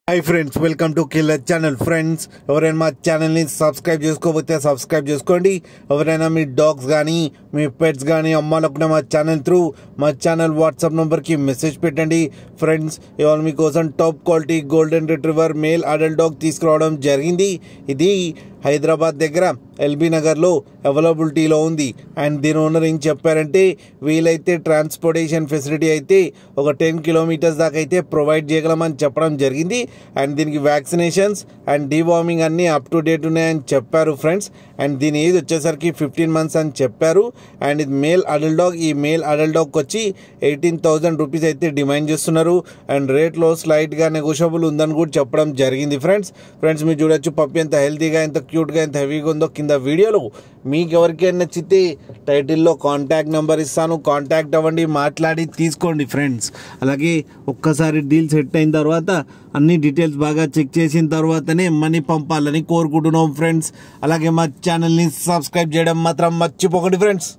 Hi friends, welcome to killer channel. Friends, ఎవరైనా మా ఛానల్ని సబ్స్క్రైబ్ చేసుకోకపోతే సబ్స్క్రైబ్ చేసుకోండి. ఎవరైనా మీ డాగ్స్ కానీ మీ పెట్స్ కానీ అమ్మాలనుకున్న మా ఛానల్ త్రూ మా ఛానల్ వాట్సాప్ నెంబర్కి మెసేజ్ పెట్టండి. ఫ్రెండ్స్, ఇవాళ మీకోసం top quality golden retriever male adult dog తీసుకురావడం జరిగింది. ఇది హైదరాబాద్ దగ్గర ఎల్బీ నగర్లో అవైలబిలిటీలో ఉంది. అండ్ దీని ఓనర్ ఏం చెప్పారంటే, వీలైతే ట్రాన్స్పోర్టేషన్ ఫెసిలిటీ అయితే ఒక 10 కిలోమీటర్స్ దాకా అయితే ప్రొవైడ్ చేయగలమని చెప్పడం జరిగింది. అండ్ దీనికి వ్యాక్సినేషన్స్ అండ్ డీవార్మింగ్ అన్నీ అప్ టు డేట్ ఉన్నాయని చెప్పారు ఫ్రెండ్స్. అండ్ దీని ఏజ్ వచ్చేసరికి 15 months అని చెప్పారు. అండ్ ఇది మేల్ అడల్ట్ డాగ్. ఈ మేల్ అడల్ట్ డాగ్కి వచ్చి 18,000 రూపీస్ అయితే డిమాండ్ చేస్తున్నారు. అండ్ రేట్లో స్లైట్గా నెగోషియబుల్ ఉందని కూడా చెప్పడం జరిగింది. ఫ్రెండ్స్ మీరు చూడొచ్చు పప్పి ఎంత హెల్తీగా, ఎంత క్యూట్గా, ఎంత హెవీగా ఉందో కింద వీడియోలో. మీకు ఎవరికైనా నచ్చితే టైటిల్లో కాంటాక్ట్ నెంబర్ ఇస్తాను, కాంటాక్ట్ అవ్వండి, మాట్లాడి తీసుకోండి ఫ్రెండ్స్. అలాగే ఒక్కసారి డీల్ సెట్ అయిన తర్వాత అన్ని డీటెయిల్స్ బాగా చెక్ చేసిన తర్వాతనే మనీ పంపాలని కోరుకుంటున్నాం ఫ్రెండ్స్. అలాగే మా ఛానల్ని సబ్స్క్రైబ్ చేయడం మాత్రం మర్చిపోకండి ఫ్రెండ్స్.